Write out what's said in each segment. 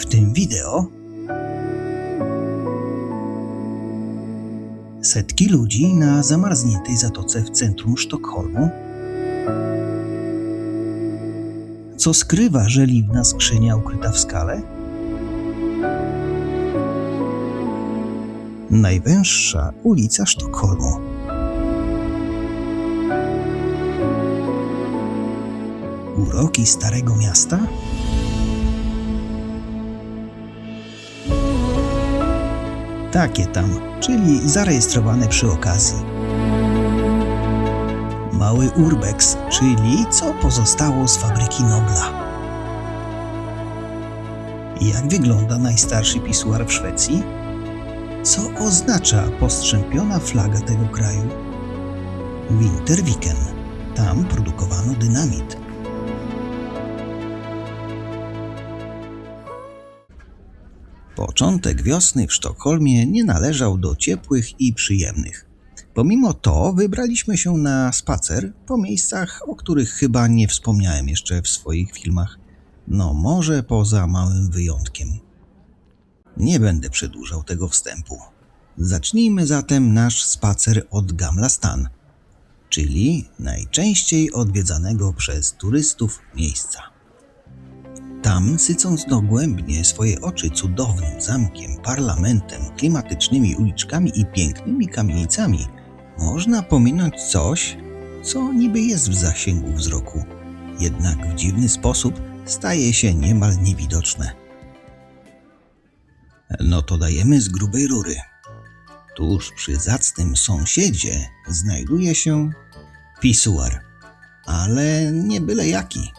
W tym wideo setki ludzi na zamarzniętej zatoce w centrum Sztokholmu, co skrywa żeliwna skrzynia ukryta w skale, najwęższa ulica Sztokholmu. Uroki Starego Miasta? Takie tam, czyli zarejestrowane przy okazji. Mały urbex, czyli co pozostało z fabryki Nobla. Jak wygląda najstarszy pisuar w Szwecji? Co oznacza postrzępiona flaga tego kraju? Winterviken. Tam produkowano dynamit. Początek wiosny w Sztokholmie nie należał do ciepłych i przyjemnych. Pomimo to wybraliśmy się na spacer po miejscach, o których chyba nie wspomniałem jeszcze w swoich filmach. No może poza małym wyjątkiem. Nie będę przedłużał tego wstępu. Zacznijmy zatem nasz spacer od Gamla Stan, czyli najczęściej odwiedzanego przez turystów miejsca. Tam, sycąc dogłębnie swoje oczy cudownym zamkiem, parlamentem, klimatycznymi uliczkami i pięknymi kamienicami, można pominąć coś, co niby jest w zasięgu wzroku, jednak w dziwny sposób staje się niemal niewidoczne. No to dajemy z grubej rury. Tuż przy zacnym sąsiedzie znajduje się pisuar, ale nie byle jaki.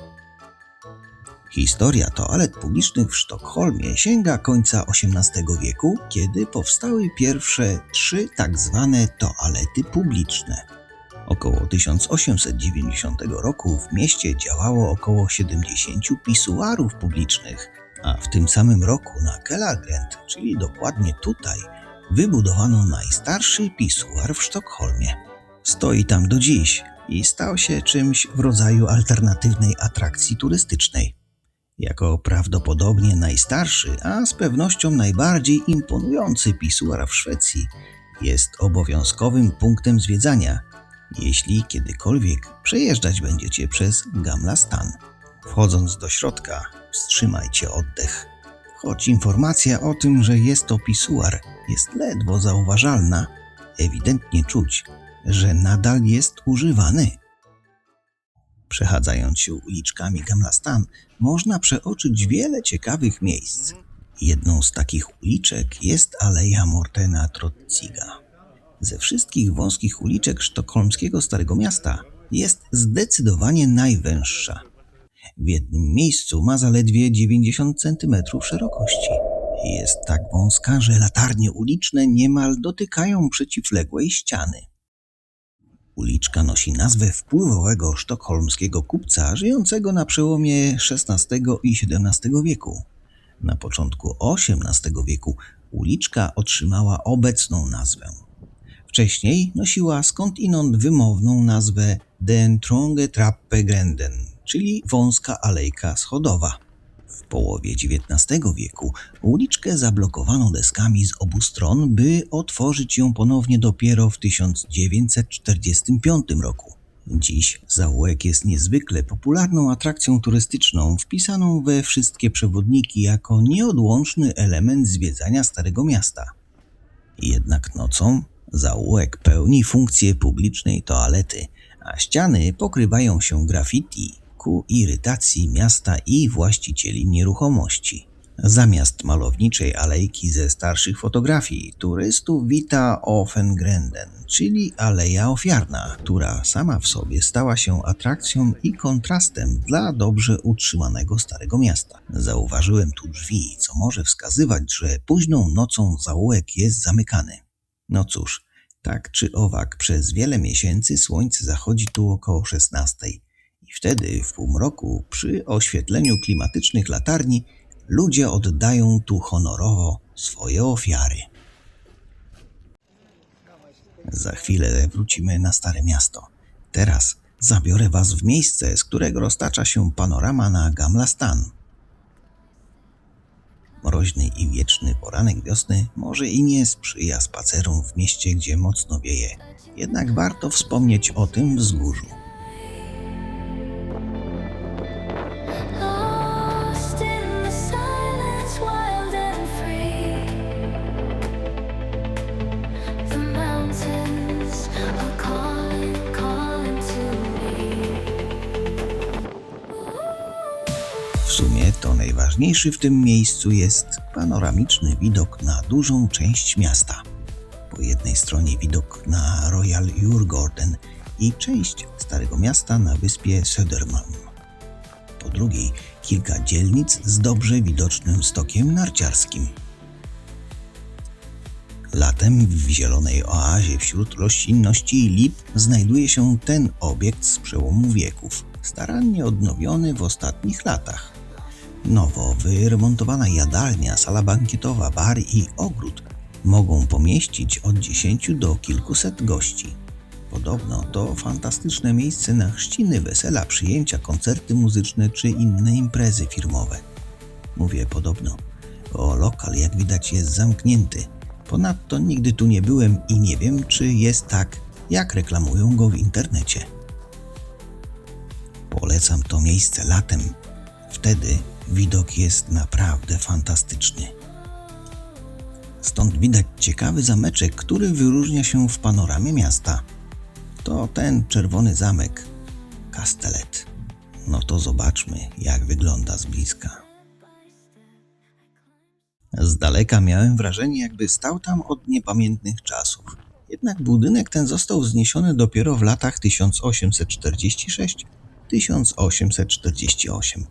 Historia toalet publicznych w Sztokholmie sięga końca XVIII wieku, kiedy powstały pierwsze 3 tak zwane toalety publiczne. Około 1890 roku w mieście działało około 70 pisuarów publicznych, a w tym samym roku na Kellargränd, czyli dokładnie tutaj, wybudowano najstarszy pisuar w Sztokholmie. Stoi tam do dziś i stał się czymś w rodzaju alternatywnej atrakcji turystycznej. Jako prawdopodobnie najstarszy, a z pewnością najbardziej imponujący pisuar w Szwecji, jest obowiązkowym punktem zwiedzania, jeśli kiedykolwiek przejeżdżać będziecie przez Gamla Stan. Wchodząc do środka, wstrzymajcie oddech. Choć informacja o tym, że jest to pisuar, jest ledwo zauważalna, ewidentnie czuć, że nadal jest używany. Przechadzając się uliczkami Gamla Stan, można przeoczyć wiele ciekawych miejsc. Jedną z takich uliczek jest Aleja Mortena Trotziga. Ze wszystkich wąskich uliczek sztokholmskiego Starego Miasta jest zdecydowanie najwęższa. W jednym miejscu ma zaledwie 90 cm szerokości. Jest tak wąska, że latarnie uliczne niemal dotykają przeciwległej ściany. Uliczka nosi nazwę wpływowego sztokholmskiego kupca żyjącego na przełomie XVI i XVII wieku. Na początku XVIII wieku uliczka otrzymała obecną nazwę. Wcześniej nosiła skądinąd wymowną nazwę Den Trånge Trappegränden, czyli wąska alejka schodowa. W połowie XIX wieku uliczkę zablokowano deskami z obu stron, by otworzyć ją ponownie dopiero w 1945 roku. Dziś zaułek jest niezwykle popularną atrakcją turystyczną, wpisaną we wszystkie przewodniki jako nieodłączny element zwiedzania Starego Miasta. Jednak nocą zaułek pełni funkcję publicznej toalety, a ściany pokrywają się graffiti ku irytacji miasta i właścicieli nieruchomości. Zamiast malowniczej alejki ze starszych fotografii, turystów wita Offengränden, czyli Aleja Ofiarna, która sama w sobie stała się atrakcją i kontrastem dla dobrze utrzymanego Starego Miasta. Zauważyłem tu drzwi, co może wskazywać, że późną nocą zaułek jest zamykany. No cóż, tak czy owak, przez wiele miesięcy słońce zachodzi tu około 16. I wtedy w półmroku, przy oświetleniu klimatycznych latarni, ludzie oddają tu honorowo swoje ofiary. Za chwilę wrócimy na Stare Miasto. Teraz zabiorę was w miejsce, z którego roztacza się panorama na Gamla Stan. mroźny i wieczny poranek wiosny może i nie sprzyja spacerom w mieście, gdzie mocno wieje. Jednak warto wspomnieć o tym wzgórzu. W sumie to najważniejszy w tym miejscu jest panoramiczny widok na dużą część miasta. Po jednej stronie widok na Royal Djurgården i część Starego Miasta na wyspie Södermalm. Po drugiej kilka dzielnic z dobrze widocznym stokiem narciarskim. Latem w zielonej oazie wśród roślinności i lip znajduje się ten obiekt z przełomu wieków, starannie odnowiony w ostatnich latach. Nowo wyremontowana jadalnia, sala bankietowa, bar i ogród mogą pomieścić od 10 do kilkuset gości. Podobno to fantastyczne miejsce na chrzciny, wesela, przyjęcia, koncerty muzyczne czy inne imprezy firmowe. Mówię podobno, bo lokal jak widać jest zamknięty. Ponadto nigdy tu nie byłem i nie wiem, czy jest tak, jak reklamują go w internecie. Polecam to miejsce latem. Wtedy widok jest naprawdę fantastyczny. Stąd widać ciekawy zameczek, który wyróżnia się w panoramie miasta. To ten czerwony zamek, Kastellet. No to zobaczmy, jak wygląda z bliska. Z daleka miałem wrażenie, jakby stał tam od niepamiętnych czasów. Jednak budynek ten został wzniesiony dopiero w latach 1846-1848.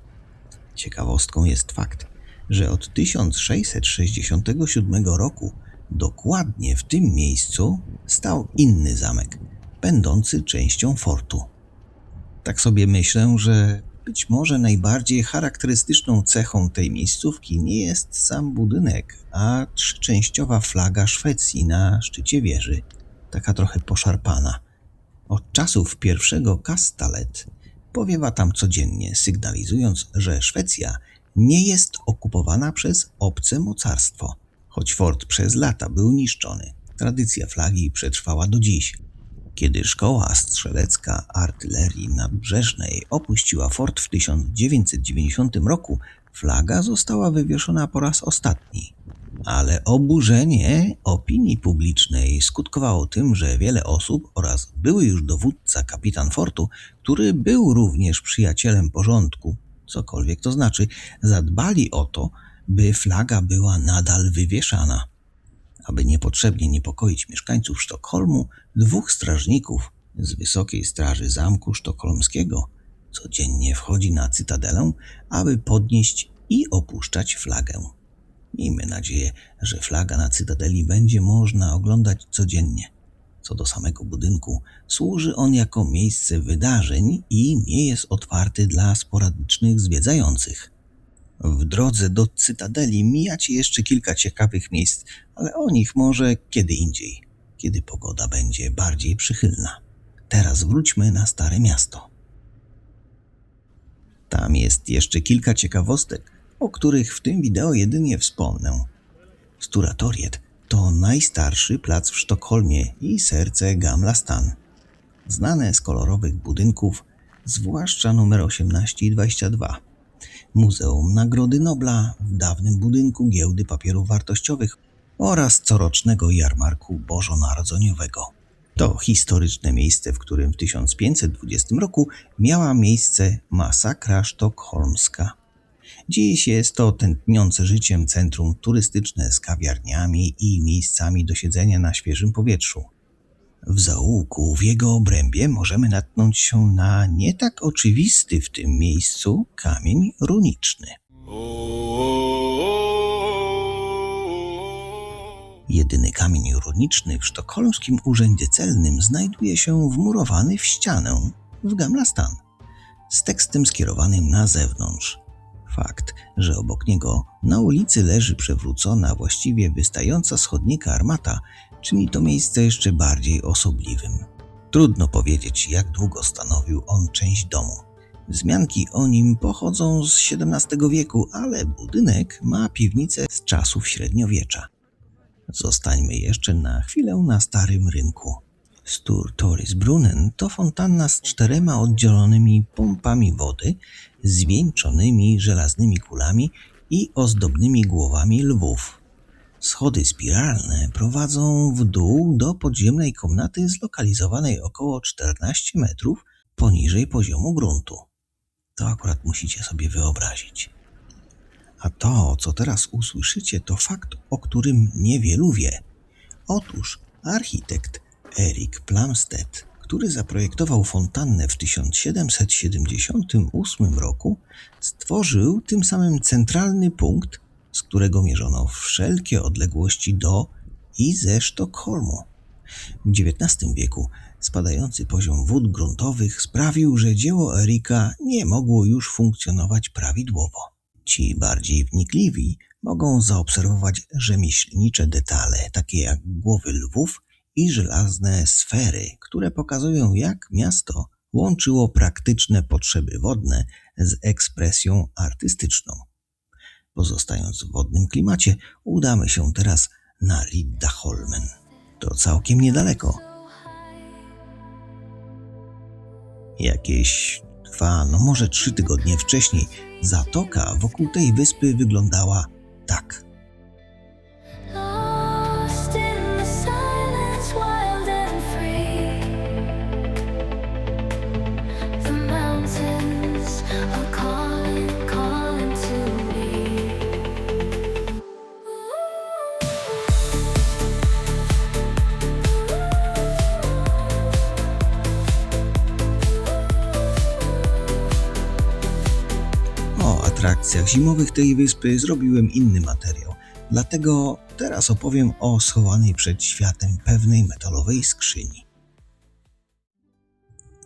Ciekawostką jest fakt, że od 1667 roku dokładnie w tym miejscu stał inny zamek, będący częścią fortu. Tak sobie myślę, że być może najbardziej charakterystyczną cechą tej miejscówki nie jest sam budynek, a trzyczęściowa flaga Szwecji na szczycie wieży, taka trochę poszarpana. Od czasów pierwszego Kastellet powiewa tam codziennie, sygnalizując, że Szwecja nie jest okupowana przez obce mocarstwo. Choć fort przez lata był niszczony, tradycja flagi przetrwała do dziś. Kiedy szkoła strzelecka artylerii nadbrzeżnej opuściła fort w 1990 roku, flaga została wywieszona po raz ostatni. Ale oburzenie opinii publicznej skutkowało tym, że wiele osób oraz były już dowódca, kapitan fortu, który był również przyjacielem porządku, cokolwiek to znaczy, zadbali o to, by flaga była nadal wywieszana. Aby niepotrzebnie niepokoić mieszkańców Sztokholmu, 2 strażników z Wysokiej Straży Zamku Sztokholmskiego codziennie wchodzi na cytadelę, aby podnieść i opuszczać flagę. Miejmy nadzieję, że flaga na cytadeli będzie można oglądać codziennie. Co do samego budynku, służy on jako miejsce wydarzeń i nie jest otwarty dla sporadycznych zwiedzających. W drodze do cytadeli mijacie jeszcze kilka ciekawych miejsc, ale o nich może kiedy indziej, kiedy pogoda będzie bardziej przychylna. Teraz wróćmy na Stare Miasto. Tam jest jeszcze kilka ciekawostek, o których w tym wideo jedynie wspomnę. Sturatoriet to najstarszy plac w Sztokholmie i serce Gamla Stan. Znane z kolorowych budynków, zwłaszcza numer 18 i 22. Muzeum Nagrody Nobla w dawnym budynku Giełdy Papierów Wartościowych oraz corocznego jarmarku bożonarodzeniowego. To historyczne miejsce, w którym w 1520 roku miała miejsce masakra sztokholmska. Dziś jest to tętniące życiem centrum turystyczne z kawiarniami i miejscami do siedzenia na świeżym powietrzu. W zaułku, w jego obrębie możemy natknąć się na nie tak oczywisty w tym miejscu kamień runiczny. Jedyny kamień runiczny w sztokholmskim urzędzie celnym znajduje się wmurowany w ścianę w Gamla Stan z tekstem skierowanym na zewnątrz. Fakt, że obok niego na ulicy leży przewrócona, właściwie wystająca z chodnika armata, czyni to miejsce jeszcze bardziej osobliwym. Trudno powiedzieć, jak długo stanowił on część domu. Wzmianki o nim pochodzą z XVII wieku, ale budynek ma piwnicę z czasów średniowiecza. Zostańmy jeszcze na chwilę na Starym Rynku. Sturtorisbrunnen to fontanna z 4 oddzielonymi pompami wody, zwieńczonymi żelaznymi kulami i ozdobnymi głowami lwów. Schody spiralne prowadzą w dół do podziemnej komnaty zlokalizowanej około 14 metrów poniżej poziomu gruntu. To akurat musicie sobie wyobrazić. A to, co teraz usłyszycie, to fakt, o którym niewielu wie. Otóż architekt Erik Plumstead, który zaprojektował fontannę w 1778 roku, stworzył tym samym centralny punkt, z którego mierzono wszelkie odległości do i ze Sztokholmu. W XIX wieku spadający poziom wód gruntowych sprawił, że dzieło Erika nie mogło już funkcjonować prawidłowo. Ci bardziej wnikliwi mogą zaobserwować rzemieślnicze detale, takie jak głowy lwów i żelazne sfery, które pokazują, jak miasto łączyło praktyczne potrzeby wodne z ekspresją artystyczną. Pozostając w wodnym klimacie, udamy się teraz na Riddarholmen. To całkiem niedaleko. Jakieś 2, może 3 tygodnie wcześniej zatoka wokół tej wyspy wyglądała tak. O atrakcjach zimowych tej wyspy zrobiłem inny materiał, dlatego teraz opowiem o schowanej przed światem pewnej metalowej skrzyni.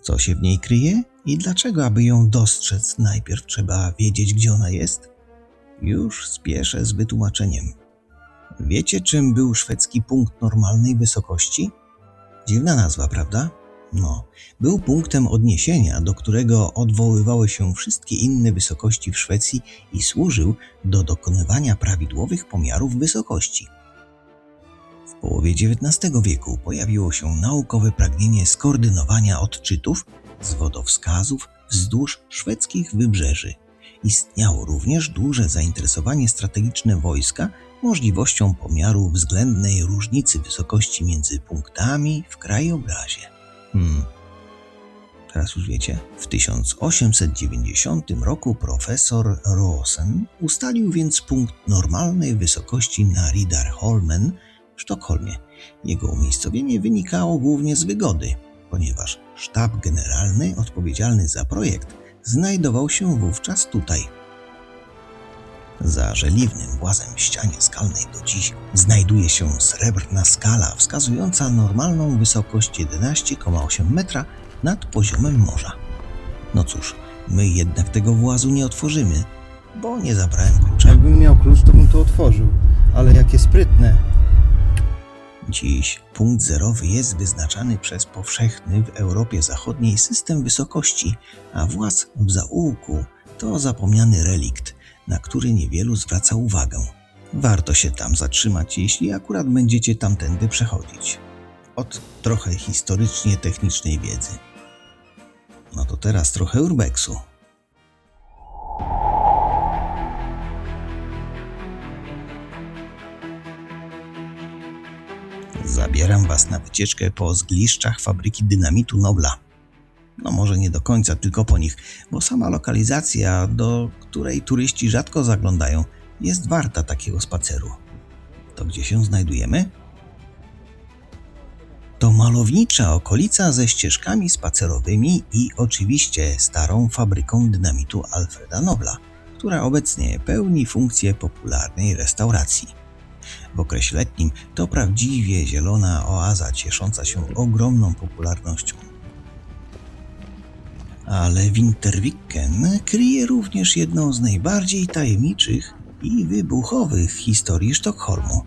Co się w niej kryje i dlaczego, aby ją dostrzec, najpierw trzeba wiedzieć, gdzie ona jest? Już spieszę z wytłumaczeniem. Wiecie, czym był szwedzki punkt normalnej wysokości? Dziwna nazwa, prawda? Był punktem odniesienia, do którego odwoływały się wszystkie inne wysokości w Szwecji i służył do dokonywania prawidłowych pomiarów wysokości. W połowie XIX wieku pojawiło się naukowe pragnienie skoordynowania odczytów z wodowskazów wzdłuż szwedzkich wybrzeży. Istniało również duże zainteresowanie strategiczne wojska możliwością pomiaru względnej różnicy wysokości między punktami w krajobrazie. Teraz już wiecie. W 1890 roku profesor Rosen ustalił więc punkt normalnej wysokości na Riddarholmen w Sztokholmie. Jego umiejscowienie wynikało głównie z wygody, ponieważ sztab generalny odpowiedzialny za projekt znajdował się wówczas tutaj. Za żeliwnym włazem w ścianie skalnej do dziś znajduje się srebrna skala wskazująca normalną wysokość 11,8 metra nad poziomem morza. No cóż, my jednak tego włazu nie otworzymy, bo nie zabrałem klucza. Jakbym miał klucz, to bym to otworzył, ale jakie sprytne. Dziś punkt zerowy jest wyznaczany przez powszechny w Europie Zachodniej system wysokości, a właz w zaułku to zapomniany relikt, na który niewielu zwraca uwagę. Warto się tam zatrzymać, jeśli akurat będziecie tamtędy przechodzić. Od trochę historycznie technicznej wiedzy. No to teraz trochę urbexu. Zabieram was na wycieczkę po zgliszczach fabryki dynamitu Nobla. No może nie do końca tylko po nich, bo sama lokalizacja, do której turyści rzadko zaglądają, jest warta takiego spaceru. To gdzie się znajdujemy? To malownicza okolica ze ścieżkami spacerowymi i oczywiście starą fabryką dynamitu Alfreda Nobla, która obecnie pełni funkcję popularnej restauracji. W okresie letnim to prawdziwie zielona oaza ciesząca się ogromną popularnością. Ale Vinterviken kryje również jedną z najbardziej tajemniczych i wybuchowych historii Sztokholmu.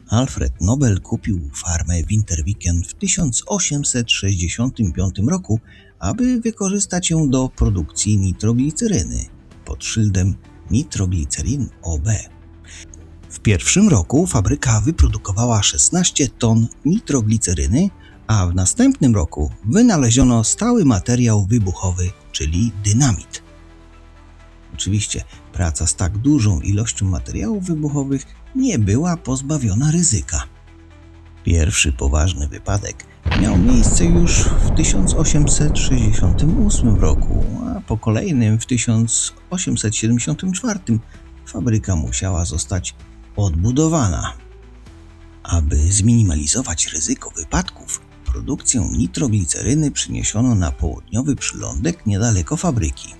Alfred Nobel kupił farmę Vinterviken w 1865 roku, aby wykorzystać ją do produkcji nitrogliceryny pod szyldem Nitroglicerin OB. W pierwszym roku fabryka wyprodukowała 16 ton nitrogliceryny, a w następnym roku wynaleziono stały materiał wybuchowy, czyli dynamit. Oczywiście praca z tak dużą ilością materiałów wybuchowych nie była pozbawiona ryzyka. Pierwszy poważny wypadek miał miejsce już w 1868 roku, a po kolejnym w 1874 fabryka musiała zostać odbudowana. Aby zminimalizować ryzyko wypadków, produkcję nitrogliceryny przeniesiono na południowy przylądek niedaleko fabryki.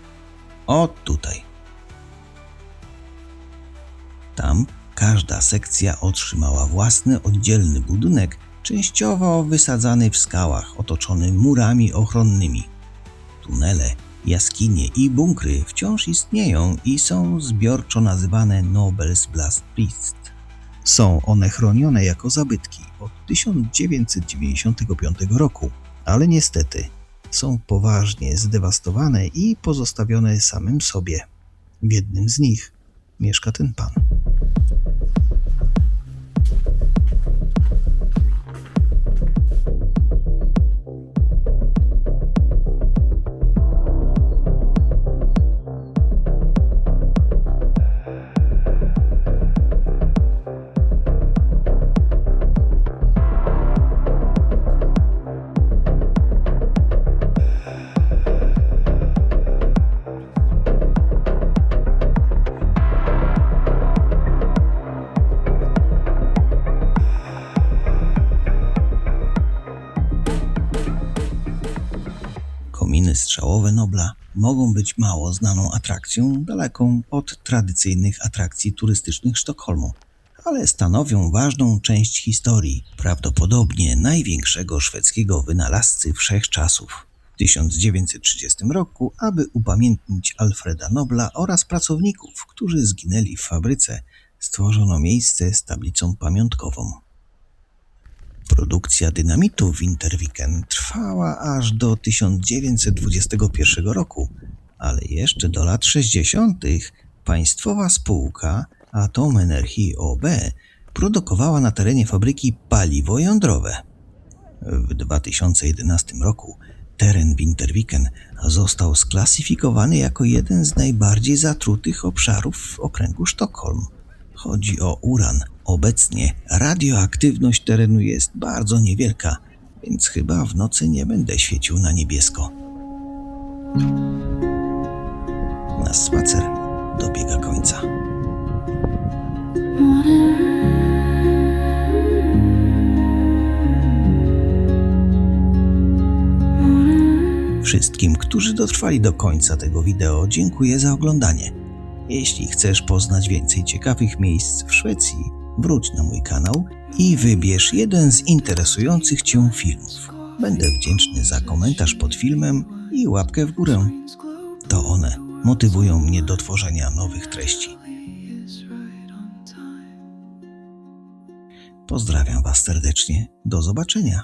O tutaj. Tam każda sekcja otrzymała własny oddzielny budynek, częściowo wysadzany w skałach, otoczony murami ochronnymi. Tunele, jaskinie i bunkry wciąż istnieją i są zbiorczo nazywane Nobel's Blast Pits. Są one chronione jako zabytki od 1995 roku, ale niestety są poważnie zdewastowane i pozostawione samym sobie. W jednym z nich mieszka ten pan. Kominy strzałowe Nobla mogą być mało znaną atrakcją, daleką od tradycyjnych atrakcji turystycznych Sztokholmu, ale stanowią ważną część historii, prawdopodobnie największego szwedzkiego wynalazcy wszechczasów. W 1930 roku, aby upamiętnić Alfreda Nobla oraz pracowników, którzy zginęli w fabryce, stworzono miejsce z tablicą pamiątkową. Produkcja dynamitu w Interviken trwała aż do 1921 roku, ale jeszcze do lat 60. państwowa spółka Atomenergie OB produkowała na terenie fabryki paliwo jądrowe. W 2011 roku teren w Interviken został sklasyfikowany jako jeden z najbardziej zatrutych obszarów w okręgu Sztokholm. Chodzi o uran. Obecnie radioaktywność terenu jest bardzo niewielka, więc chyba w nocy nie będę świecił na niebiesko. Nasz spacer dobiega końca. Wszystkim, którzy dotrwali do końca tego wideo, dziękuję za oglądanie. Jeśli chcesz poznać więcej ciekawych miejsc w Szwecji, wróć na mój kanał i wybierz jeden z interesujących Cię filmów. Będę wdzięczny za komentarz pod filmem i łapkę w górę. To one motywują mnie do tworzenia nowych treści. Pozdrawiam Was serdecznie. Do zobaczenia.